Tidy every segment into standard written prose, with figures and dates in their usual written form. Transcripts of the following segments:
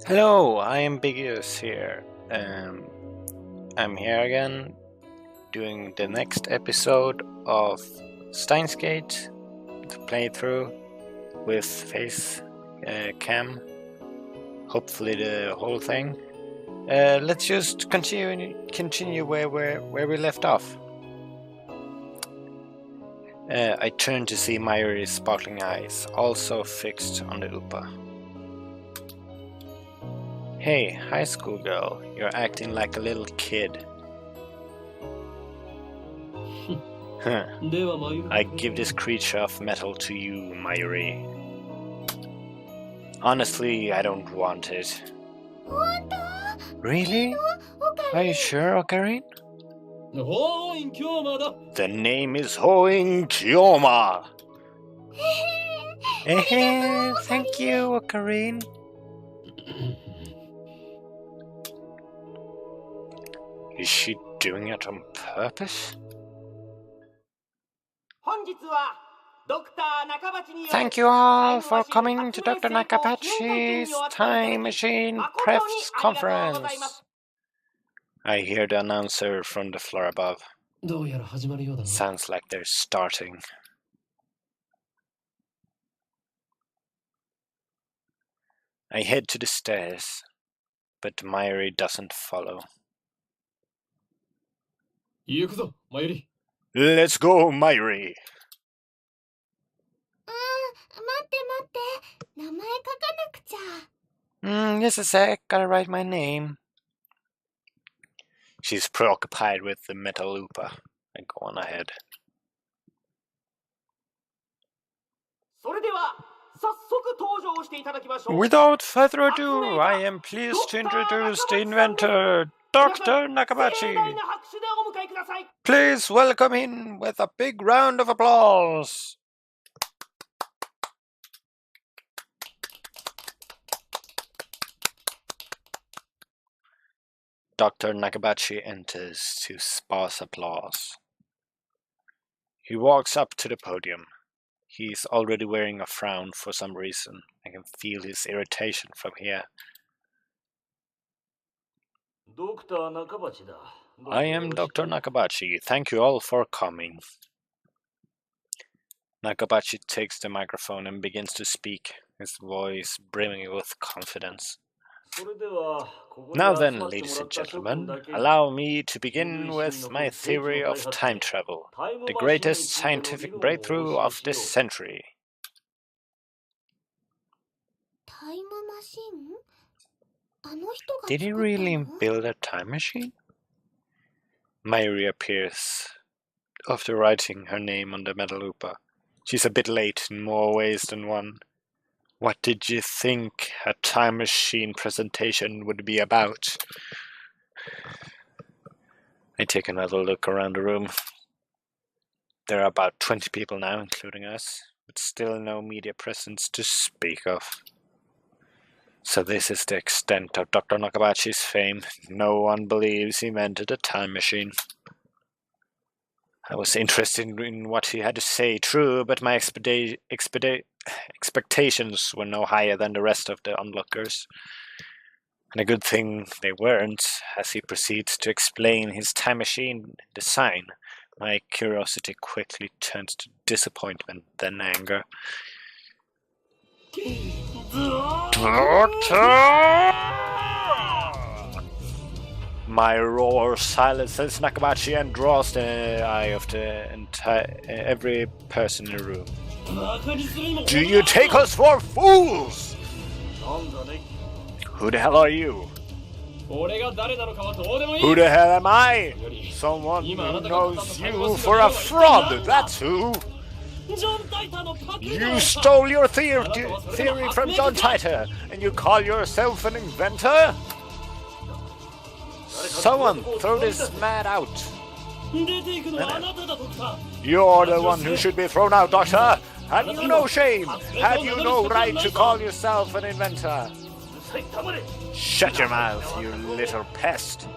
Hello, I am Bigius here. I'm here again doing the next episode of Steins Gate, the playthrough with face cam. Hopefully the whole thing. Let's just continue where we left off. I turned to see Mayuri's sparkling eyes, also fixed on the Upa. Hey, high school girl, you're acting like a little kid. Huh. I give this creature of metal to you, Mayuri. Honestly, I don't want it. Really? Are you sure, Ocarine? The name is Hoing Kyoma. Thank you, Ocarine. Is she doing it on purpose? Thank you all for coming to Dr. Nakabachi's Time Machine Press Conference. I hear the announcer from the floor above. Sounds like they're starting. I head to the stairs, but Mayuri doesn't follow. Let's go, Mayuri! Just a sec, gotta write my name. She's preoccupied with the metal Upa. I go on ahead. Without further ado, I am pleased to introduce the inventor, Dr. Nakabachi. Please welcome him with a big round of applause. Dr. Nakabachi enters to sparse applause. He walks up to the podium. He's already wearing a frown for some reason. I can feel his irritation from here. I am Dr. Nakabachi. Thank you all for coming. Nakabachi takes the microphone and begins to speak, his voice brimming with confidence. Now then, ladies and gentlemen, allow me to begin with my theory of time travel, the greatest scientific breakthrough of this century. Did he really build a time machine? Mayuri appears after writing her name on the metal Upa. She's a bit late in more ways than one. What did you think a time machine presentation would be about? I take another look around the room. There are about 20 people now, including us, but still no media presence to speak of. So this is the extent of Dr. Nakabachi's fame. No one believes he invented a time machine. I was interested in what he had to say, true, but my expectations were no higher than the rest of the onlookers. And a good thing they weren't, as he proceeds to explain his time machine design. My curiosity quickly turns to disappointment, then anger. Doctor! My roar silences Nakabachi and draws the eye of every person in the room. Do you take us for fools? Who the hell are you? Who the hell am I? Someone who knows you for a fraud, that's who. You stole your theory from John Titor, and you call yourself an inventor? Someone throw this man out. You're the one who should be thrown out, Doctor. Have you no shame? Have you no right to call yourself an inventor? Shut your mouth, you little pest.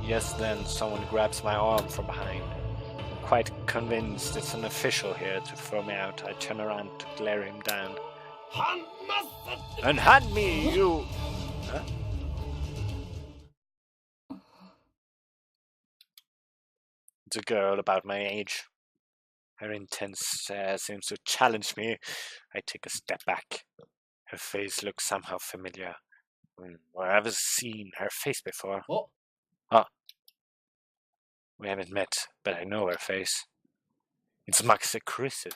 Yes, then someone grabs my arm from behind. Quite convinced it's an official here to throw me out, I turn around to glare him down. Unhand me, you... Huh? It's a girl about my age. Her intense stare seems to challenge me. I take a step back. Her face looks somehow familiar. Where I've seen her face before. Oh. We haven't met, but I know her face. It's Max Chrisu.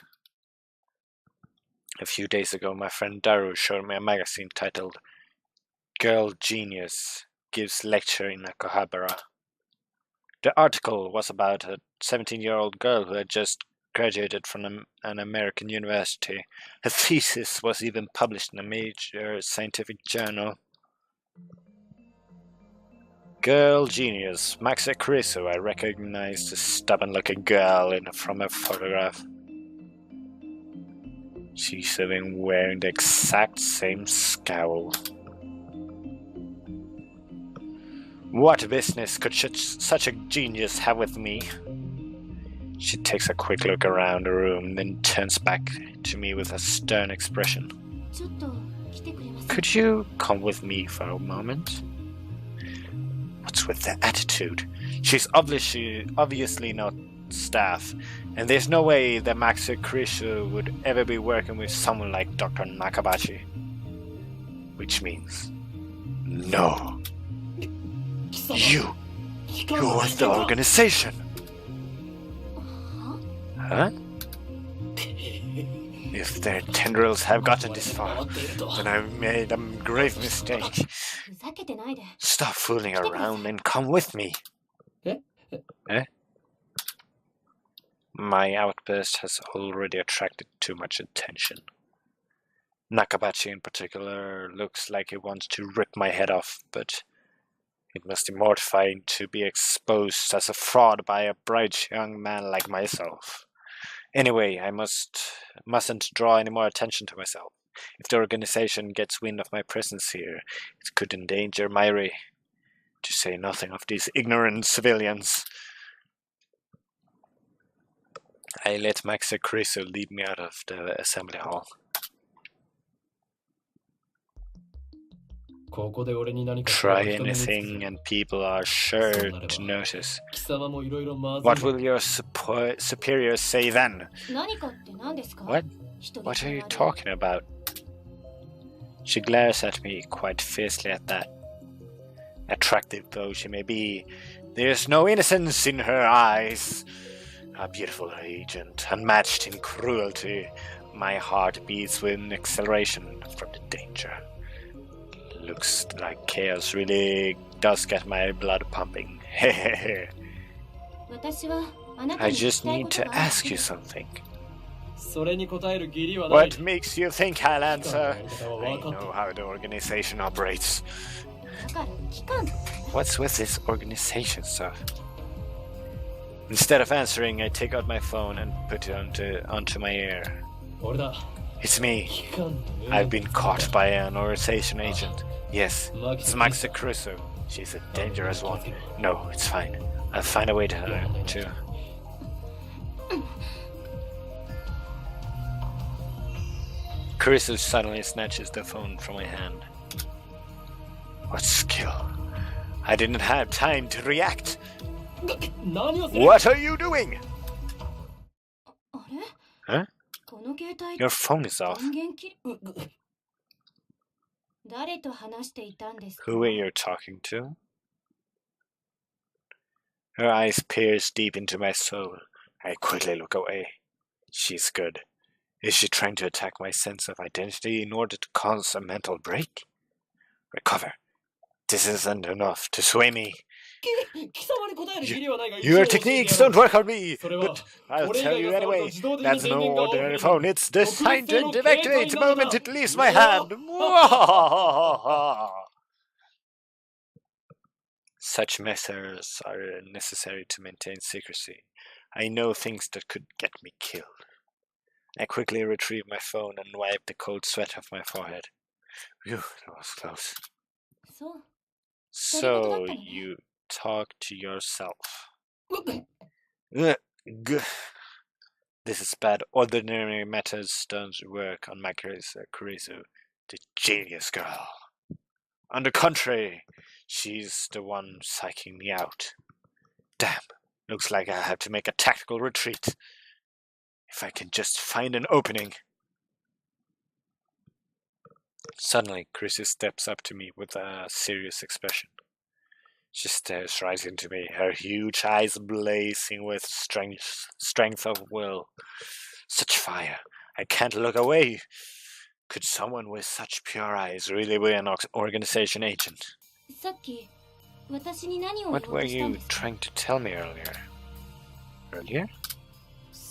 A few days ago, my friend Daru showed me a magazine titled Girl Genius Gives Lecture in Akihabara. The article was about a 17-year-old girl who had just graduated from an American university. Her thesis was even published in a major scientific journal. Girl Genius, Max Chrisu. I recognized the stubborn-looking girl from a photograph. She's even wearing the exact same scowl. What business could such a genius have with me? She takes a quick look around the room, then turns back to me with a stern expression. Could you come with me for a moment? What's with the attitude? She's obviously not staff, and there's no way that Max Chrisu would ever be working with someone like Dr. Nakabachi. Which means no. You are the organization. Huh? If their tendrils have gotten this far, then I've made a grave mistake. Stop fooling around and come with me. Eh? My outburst has already attracted too much attention. Nakabachi in particular looks like he wants to rip my head off, but it must be mortifying to be exposed as a fraud by a bright young man like myself. Anyway, I mustn't draw any more attention to myself. If the organization gets wind of my presence here, it could endanger Mairi, to say nothing of these ignorant civilians. I let Max Chrisu lead me out of the assembly hall. Try anything and people are sure to notice. What will your superiors say then? What? What are you talking about? She glares at me quite fiercely at that. Attractive though she may be, there's no innocence in her eyes. A beautiful agent, unmatched in cruelty. My heart beats with an acceleration from the danger. Looks like chaos really does get my blood pumping. I just need to ask you something. What makes you think I'll answer? I know how the organization operates. What's with this organization stuff? Instead of answering, I take out my phone and put it onto my ear. It's me. I've been caught by an organization agent. Yes, it's Max Chrisu. She's a dangerous one. No, it's fine. I'll find a way to... Chrisu suddenly snatches the phone from my hand. What skill? I didn't have time to react. What are you doing? Huh? Your phone is off. Who are you talking to? Her eyes pierce deep into my soul. I quickly look away. She's good. Is she trying to attack my sense of identity in order to cause a mental break? Recover. This isn't enough to sway me. Your techniques don't work on me, but I'll tell you anyway. That's no ordinary phone. It's designed to deactivate the moment it leaves my hand. Such measures are necessary to maintain secrecy. I know things that could get me killed. I quickly retrieve my phone and wipe the cold sweat off my forehead. Phew, that was close. So you talk to yourself. This is bad. Ordinary methods don't work on Max Chrisu. The genius girl. On the contrary, she's the one psyching me out. Damn, looks like I have to make a tactical retreat. If I can just find an opening. Suddenly, Chrissy steps up to me with a serious expression. She stares right into me, her huge eyes blazing with strength of will. Such fire. I can't look away. Could someone with such pure eyes really be an organization agent? What were you trying to tell me earlier? Earlier?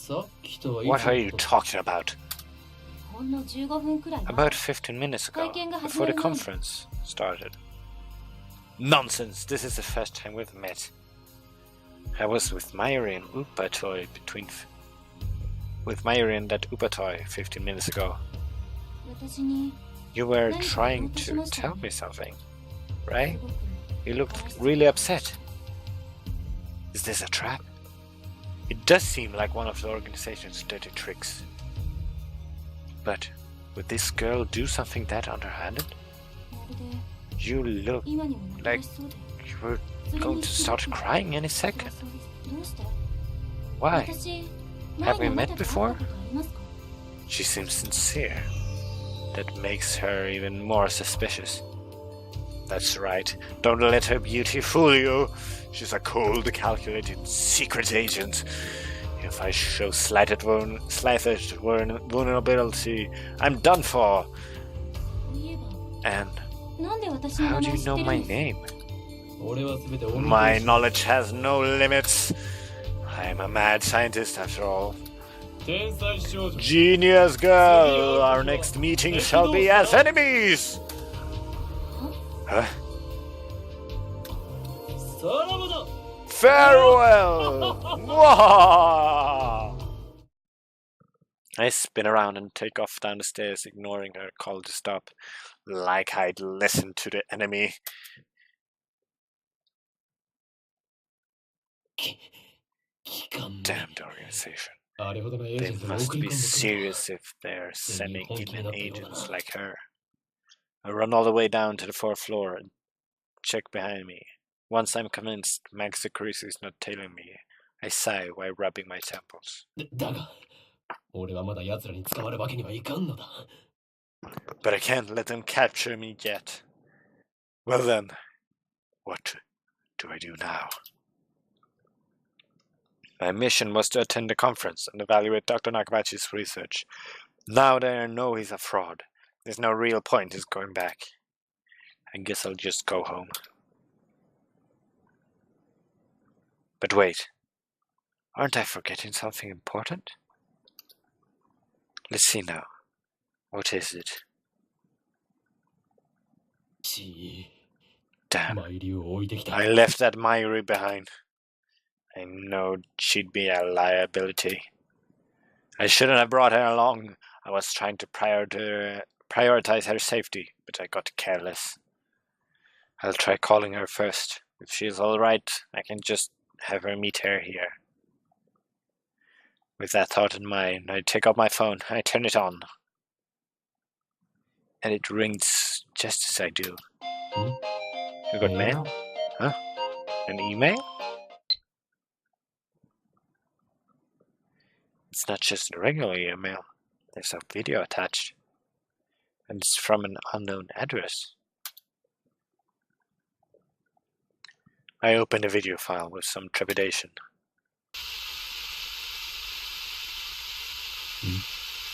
What are you talking about? About 15 minutes ago, before the conference started. Nonsense! This is the first time we've met. I was with Mayuri and Upatoy with Mayuri and that Upatoy 15 minutes ago. You were trying to tell me something, right? You looked really upset. Is this a trap? It does seem like one of the organization's dirty tricks. But would this girl do something that underhanded? You look like you were going to start crying any second. Why? Have we met before? She seems sincere. That makes her even more suspicious. That's right. Don't let her beauty fool you. She's a cold, calculated secret agent. If I show slighted vulnerability, I'm done for. And how do you know my name? My knowledge has no limits. I'm a mad scientist after all. Genius girl, our next meeting shall be as enemies! Huh? Farewell! I spin around and take off down the stairs, ignoring her call to stop. Like I'd listen to the enemy. Damned organization. They must be serious if they're sending in agents like her. I run all the way down to the 4th floor and check behind me. Once I'm convinced Max Carisi is not tailing me, I sigh while rubbing my temples. But I can't let them capture me yet. Well then, what do I do now? My mission was to attend the conference and evaluate Dr. Nakabachi's research. Now that I know he's a fraud, there's no real point in going back. I guess I'll just go home. But wait, aren't I forgetting something important? Let's see now. What is it? Damn, I left that Mayuri behind. I know she'd be a liability. I shouldn't have brought her along. I was trying to prioritize her safety, but I got careless. I'll try calling her first. If she's alright, I can just have her meet her here. With that thought in mind, I take out my phone, I turn it on. And it rings just as I do. You got mail? Huh? An email? It's not just a regular email. There's a video attached. And it's from an unknown address. I open the video file with some trepidation.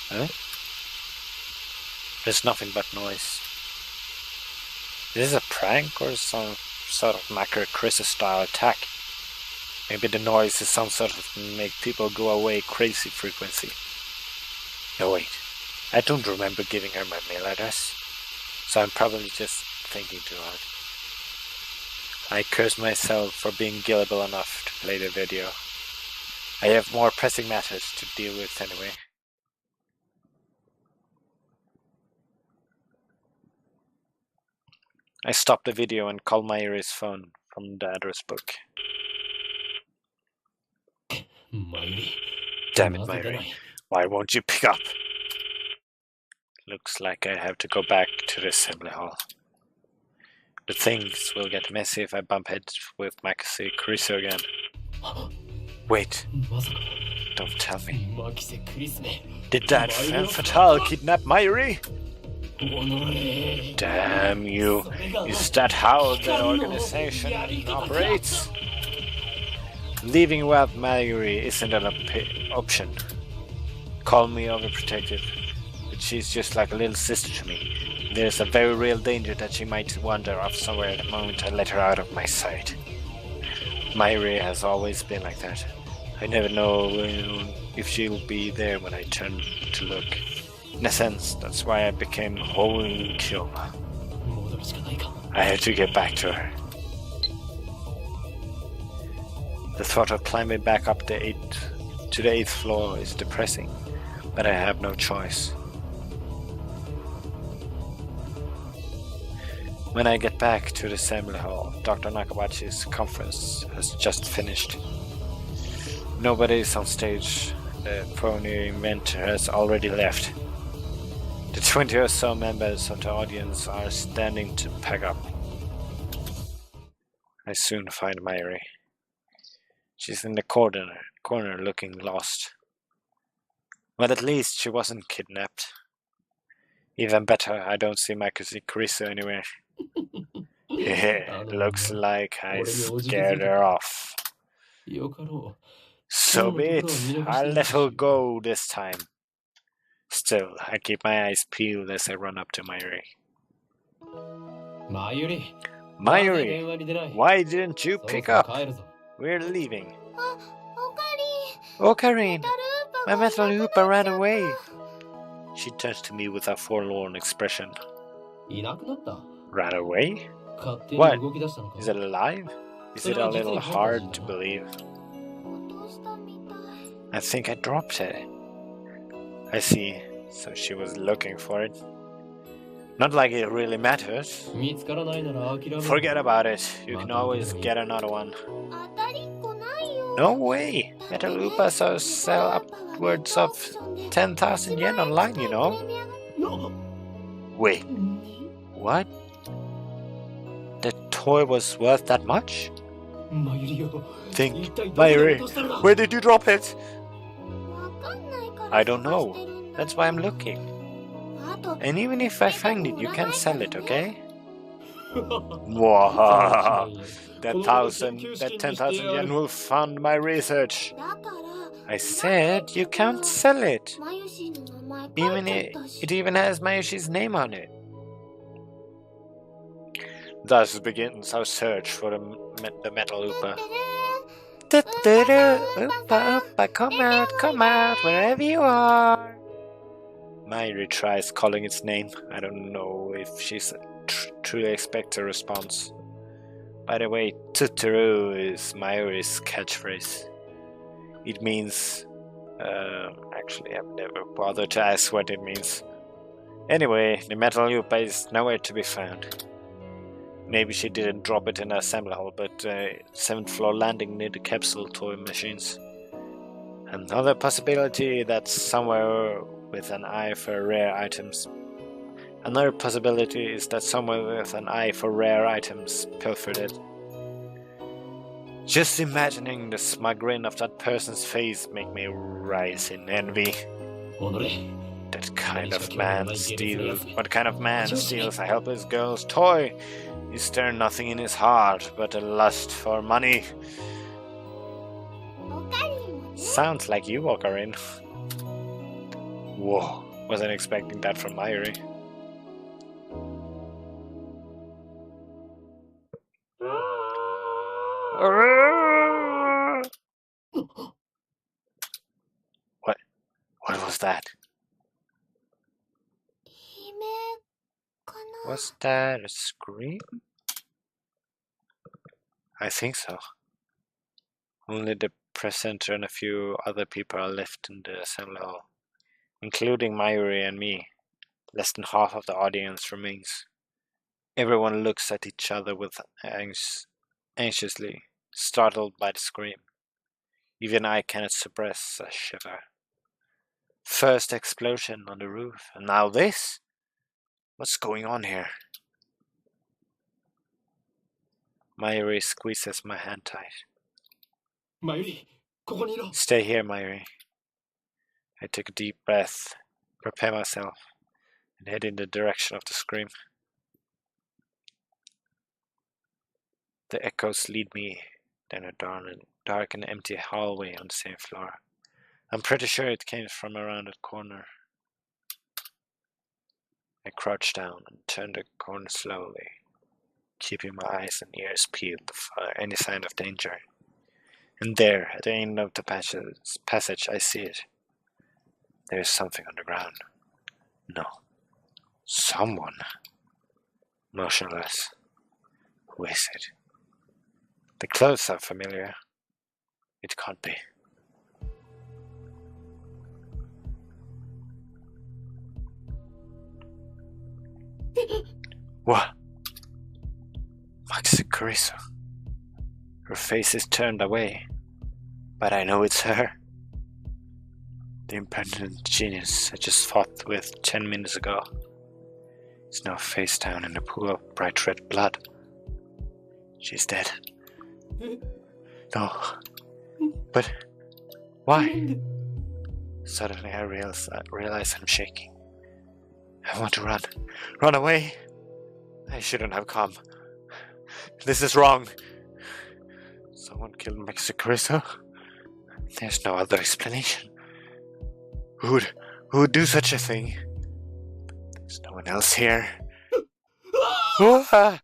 Huh? There's nothing but noise. Is this a prank or some sort of Macro Crisis style attack? Maybe the noise is some sort of make people go away crazy frequency. No wait, I don't remember giving her my mail address, so I'm probably just thinking too hard. I curse myself for being gullible enough to play the video. I have more pressing matters to deal with anyway. I stop the video and call Mayuri's phone from the address book. Damn it, Mayuri. Why won't you pick up? Looks like I have to go back to the assembly hall. But things will get messy if I bump heads with Makase Kuriso again. Wait, don't tell me. Did that femme fatale kidnap Mayuri? Damn you. Is that how that organization operates? Leaving without Mayuri isn't an option. Call me overprotective, but she's just like a little sister to me. There's a very real danger that she might wander off somewhere the moment I let her out of my sight. Mayuri has always been like that. I never know if she'll be there when I turn to look. In a sense, that's why I became Honkyo. I have to get back to her. The thought of climbing back up to the 8th floor is depressing, but I have no choice. When I get back to the assembly hall, Dr. Nakabachi's conference has just finished. Nobody is on stage. The pony inventor has already left. The 20 or so members of the audience are standing to pack up. I soon find Mayuri. She's in the corner looking lost. But at least she wasn't kidnapped. Even better, I don't see Makase Kuriso anywhere. Yeah, looks like I scared her off. So be it, I'll let her go this time. Still, I keep my eyes peeled as I run up to Mayuri. Mayuri, why didn't you pick up? We're leaving. Ocarine, my metal hooper ran away. She turns to me with a forlorn expression. Ran away? What? Is it alive? Is it a little hard to believe? I think I dropped it. I see, so she was looking for it. Not like it really matters. Forget about it, you can always get another one. No way! Metal Hoopas sell upwards of 10,000 yen online, you know? Wait, what? The toy was worth that much? Think, Mayuri, where did you drop it? I don't know. That's why I'm looking. And even if I find it, you can't sell it, okay? Mwahaha. That 10,000 yen will fund my research. I said you can't sell it. It even has Mayushi's name on it. Thus begins our search for the metal Oopa. Oopa, Oopa, come out, wherever you are. Mayuri tries calling its name. I don't know if she truly expects a response. By the way, Totoro is Mayuri's catchphrase. It means... actually, I've never bothered to ask what it means. Anyway, the metal Oopa is nowhere to be found. Maybe she didn't drop it in the assembly hall, but 7th floor landing near the capsule toy machines. Another possibility that's somewhere with an eye for rare items. Another possibility is that someone with an eye for rare items pilfered it. Just imagining the smug grin of that person's face make me rise in envy. What kind of man steals a helpless girl's toy? Is there nothing in his heart but a lust for money? Sounds like you, Ocarine. Whoa, wasn't expecting that from Mayuri. What was that? Was that a scream? I think so. Only the presenter and a few other people are left in the assembly hall, including Mayuri and me. Less than half of the audience remains. Everyone looks at each other with anxiously, startled by the scream. Even I cannot suppress a shiver. First explosion on the roof, and now this? What's going on here? Mayuri squeezes my hand tight. Mayuri, ここにいろ。 Stay here, Mayuri. I take a deep breath, prepare myself, and head in the direction of the scream. The echoes lead me down a dark and empty hallway on the same floor. I'm pretty sure it came from around that corner. I crouch down and turn the corner slowly, keeping my eyes and ears peeled for any sign of danger. And there, at the end of the passage, I see it. There is something on the ground. No. Someone. Motionless. Who is it? The clothes are familiar. It can't be. What? Maxi Carissa. Her face is turned away, but I know it's her. The impertinent genius I just fought with 10 minutes ago is now face down in a pool of bright red blood. She's dead. No. But why? Suddenly I realize I'm shaking. I want to run. Run away. I shouldn't have come. This is wrong. Someone killed Maxi Carissa. There's no other explanation. Who would do such a thing? There's no one else here. I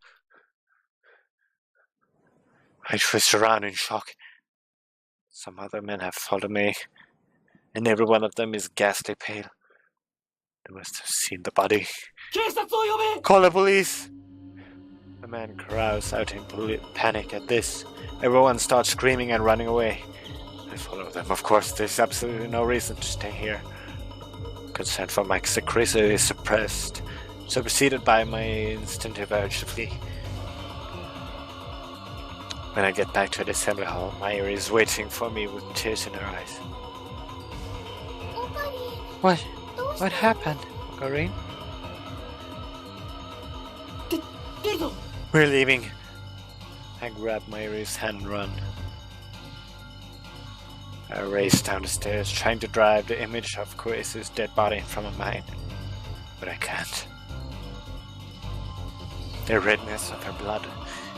twist around in shock. Some other men have followed me, and every one of them is ghastly pale. They must have seen the body. Call the police! The man cries out in panic at this. Everyone starts screaming and running away. I follow them, of course. There's absolutely no reason to stay here. Concern for Maxi Carissa is suppressed, superseded by my instinctive urge to flee. When I get back to the assembly hall, Mayuri is waiting for me with tears in her eyes. What? What happened, Ocarine? We're leaving. I grab Mayuri's hand and run. I race down the stairs, trying to drive the image of Carissa's dead body from my mind. But I can't. The redness of her blood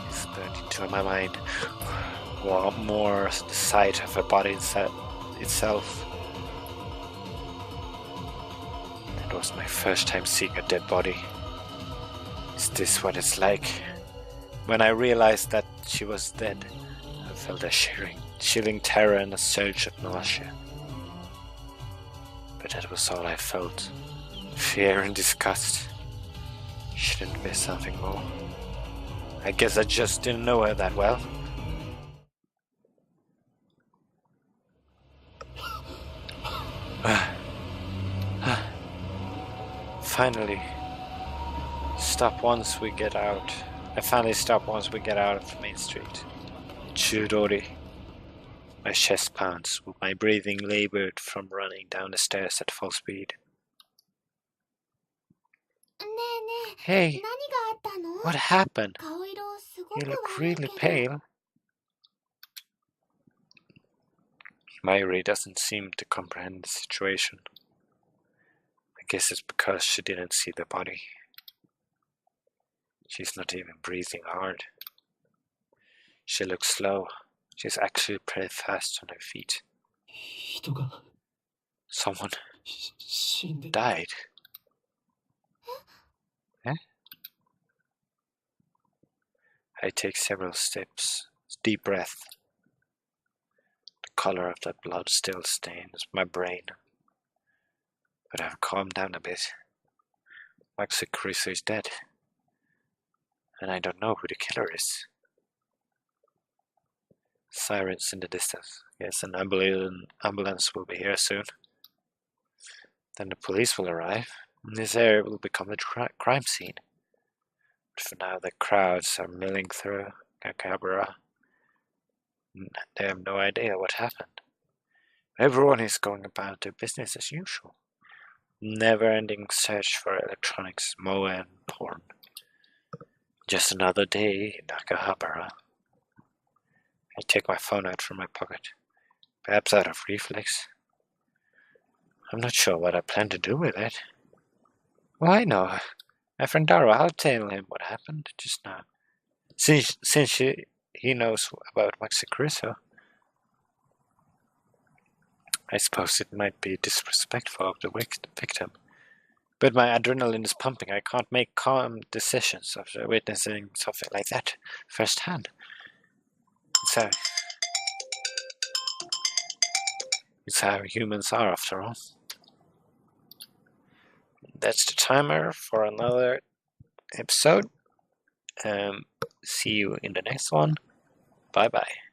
is burned into my mind, or more the sight of her body itself. That was my first time seeing a dead body. Is this what it's like? When I realized that she was dead, I felt a chilling terror and a surge of nausea. But that was all I felt. Fear and disgust. Shouldn't there be something more? I guess I just didn't know her that well. Finally. I finally stop once we get out of Main Street. Chudori. My chest pounds, with my breathing labored from running down the stairs at full speed. Hey, what happened? You look really pale. Mayuri doesn't seem to comprehend the situation. I guess it's because she didn't see the body. She's not even breathing hard. She looks slow. She's actually pretty fast on her feet. Someone died. Eh? I take several steps. Deep breath. The color of that blood still stains my brain. But I've calmed down a bit. Maxi Carissa is dead. And I don't know who the killer is. Sirens in the distance. Yes, an ambulance will be here soon. Then the police will arrive, and this area will become a crime scene. But for now, the crowds are milling through Kakabara. They have no idea what happened. Everyone is going about their business as usual. Never-ending search for electronics, moe and porn. Just another day in Akihabara. I take my phone out from my pocket, perhaps out of reflex. I'm not sure what I plan to do with it. Well, I know. My friend Daro, I'll tell him what happened just now. Since he knows about Maxi Crusoe. I suppose it might be disrespectful of the victim. But my adrenaline is pumping. I can't make calm decisions after witnessing something like that firsthand. It's how humans are, after all. That's the timer for another episode. See you in the next one. Bye bye.